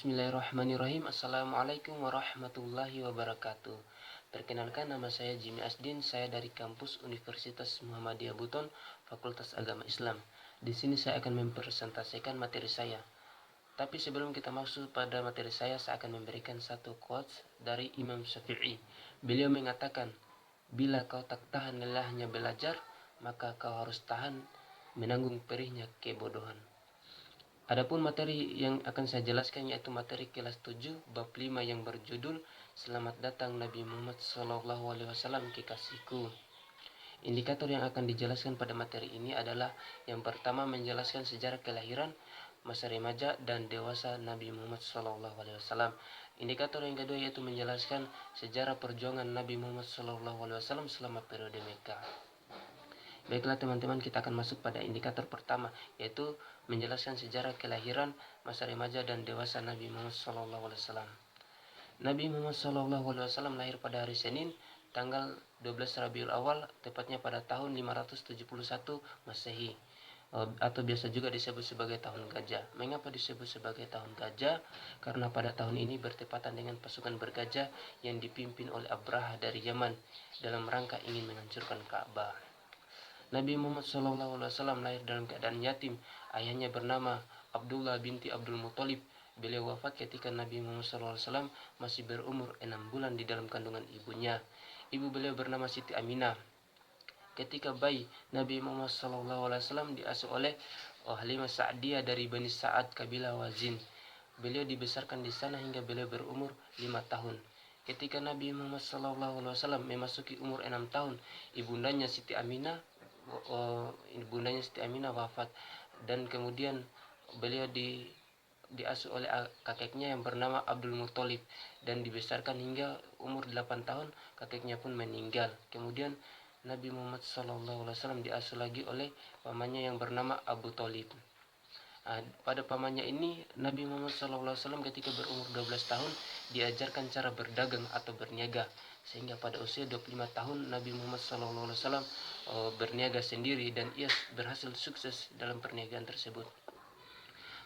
Bismillahirrahmanirrahim. Assalamualaikum warahmatullahi wabarakatuh. Perkenalkan, nama saya Jimmy Asdin. Saya dari kampus Universitas Muhammadiyah Buton, Fakultas Agama Islam. Di sini saya akan mempresentasikan materi saya. Tapi sebelum kita masuk pada materi saya akan memberikan satu quotes dari Imam Syafi'i. Beliau mengatakan, bila kau tak tahan lelahnya belajar, maka kau harus tahan menanggung perihnya kebodohan. Adapun materi yang akan saya jelaskan yaitu materi kelas 7 bab 5 yang berjudul Selamat datang Nabi Muhammad SAW kekasihku. Indikator yang akan dijelaskan pada materi ini adalah yang pertama menjelaskan sejarah kelahiran, masa remaja dan dewasa Nabi Muhammad SAW. Indikator yang kedua yaitu menjelaskan sejarah perjuangan Nabi Muhammad SAW selama periode Mekah. Baiklah teman-teman, kita akan masuk pada indikator pertama, yaitu menjelaskan sejarah kelahiran, masa remaja dan dewasa Nabi Muhammad SAW. Nabi Muhammad SAW lahir pada hari Senin, tanggal 12 Rabiul Awal, tepatnya pada tahun 571 Masehi, atau biasa juga disebut sebagai tahun gajah. Mengapa disebut sebagai tahun gajah? Karena pada tahun ini bertepatan dengan pasukan bergajah yang dipimpin oleh Abraha dari Yaman dalam rangka ingin menghancurkan Ka'bah. Nabi Muhammad SAW lahir dalam keadaan yatim. Ayahnya bernama Abdullah binti Abdul Muthalib. Beliau wafat ketika Nabi Muhammad SAW masih berumur 6 bulan di dalam kandungan ibunya. Ibu beliau bernama Siti Aminah. Ketika bayi, Nabi Muhammad SAW diasuh oleh Halimah Sa'diyah dari Bani Sa'ad kabilah Wazin. Beliau dibesarkan di sana hingga beliau berumur 5 tahun. Ketika Nabi Muhammad SAW memasuki umur 6 tahun, ibundanya Siti Aminah wafat, dan kemudian beliau diasuh oleh kakeknya yang bernama Abdul Muthalib dan dibesarkan hingga umur 8 tahun. Kakeknya pun meninggal. Kemudian Nabi Muhammad SAW diasuh lagi oleh pamannya yang bernama Abu Thalib. Pada pamannya ini Nabi Muhammad SAW ketika berumur 12 tahun diajarkan cara berdagang atau berniaga, sehingga pada usia 25 tahun Nabi Muhammad SAW berniaga sendiri dan ia berhasil sukses dalam perniagaan tersebut.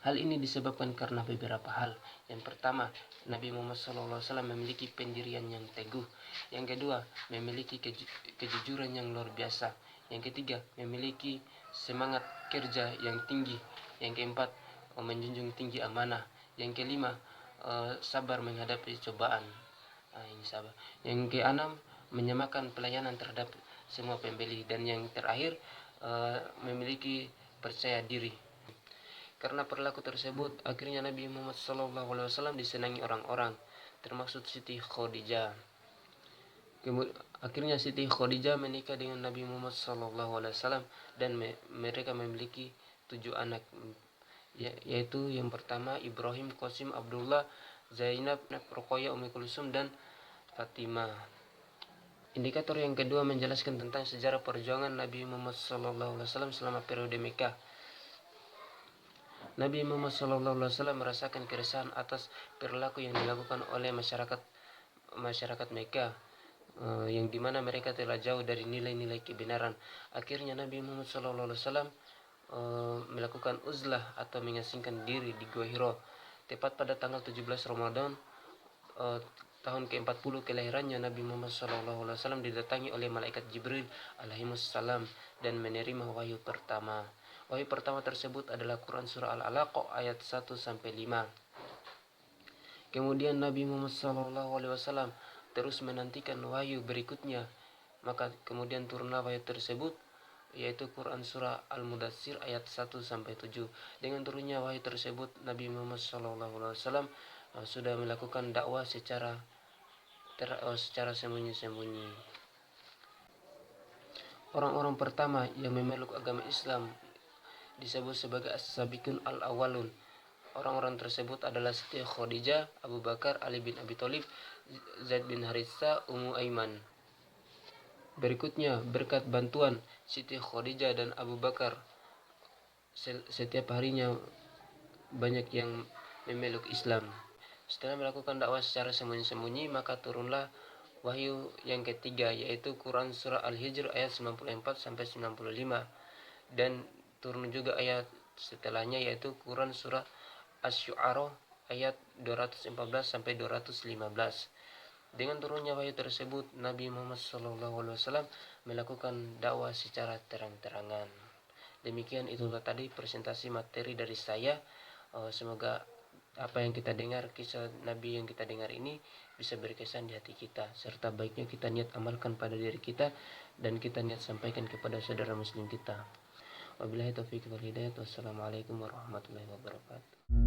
Hal ini disebabkan karena beberapa hal. Yang pertama, Nabi Muhammad SAW memiliki pendirian yang teguh. Yang kedua, memiliki kejujuran yang luar biasa. Yang ketiga, memiliki semangat kerja yang tinggi. Yang keempat, menjunjung tinggi amanah. Yang kelima, sabar menghadapi cobaan. Ini sabar. Yang keenam, menyamakan pelayanan terhadap semua pembeli. Dan yang terakhir, memiliki percaya diri. Karena perilaku tersebut, akhirnya Nabi Muhammad SAW disenangi orang-orang, termasuk Siti Khadijah. Akhirnya Siti Khadijah menikah dengan Nabi Muhammad SAW dan mereka memiliki 7 anak, yaitu yang pertama Ibrahim, Qasim, Abdullah, Zainab, Ruqayyah, Ummi Kulsum dan Fatimah. Indikator yang kedua menjelaskan tentang sejarah perjuangan Nabi Muhammad SAW selama periode Mekah. Nabi Muhammad SAW merasakan keresahan atas perilaku yang dilakukan oleh masyarakat Mekah, yang dimana mereka telah jauh dari nilai-nilai kebenaran. Akhirnya Nabi Muhammad SAW melakukan uzlah atau mengasingkan diri di Gua Hira. Tepat pada tanggal 17 Ramadan tahun ke-40 kelahirannya, Nabi Muhammad SAW didatangi oleh malaikat Jibril alaihissalam dan menerima wahyu pertama. Wahyu pertama tersebut adalah Quran Surah Al-Alaq ayat 1-5. Kemudian Nabi Muhammad SAW terus menantikan wahyu berikutnya. Maka kemudian turunlah wahyu tersebut, yaitu Quran Surah Al-Mudaththir ayat 1-7. Dengan turunnya wahyu tersebut, Nabi Muhammad SAW sudah melakukan dakwah secara sembunyi-sembunyi. Orang-orang pertama yang memeluk agama Islam disebut sebagai as-sabiqun al-awwalun. Orang-orang tersebut adalah Siti Khadijah, Abu Bakar, Ali bin Abi Thalib, Zaid bin Haritsah, Ummu Aiman. Berikutnya, berkat bantuan Siti Khadijah dan Abu Bakar, setiap harinya banyak yang memeluk Islam. Setelah melakukan dakwah secara sembunyi-sembunyi, maka turunlah wahyu yang ketiga, yaitu Quran Surah Al-Hijr ayat 94-95, dan turun juga ayat setelahnya, yaitu Quran Surah Asy-Syu'ara ayat 214 sampai 215. Dengan turunnya wahyu tersebut, Nabi Muhammad SAW melakukan dakwah secara terang-terangan. Demikian itulah tadi presentasi materi dari saya. Semoga apa yang kita dengar, kisah Nabi yang kita dengar ini bisa berkesan di hati kita, serta baiknya kita niat amalkan pada diri kita dan kita niat sampaikan kepada saudara muslim kita. Wabillahi taufiq wal hidayah. Wassalamualaikum warahmatullahi wabarakatuh.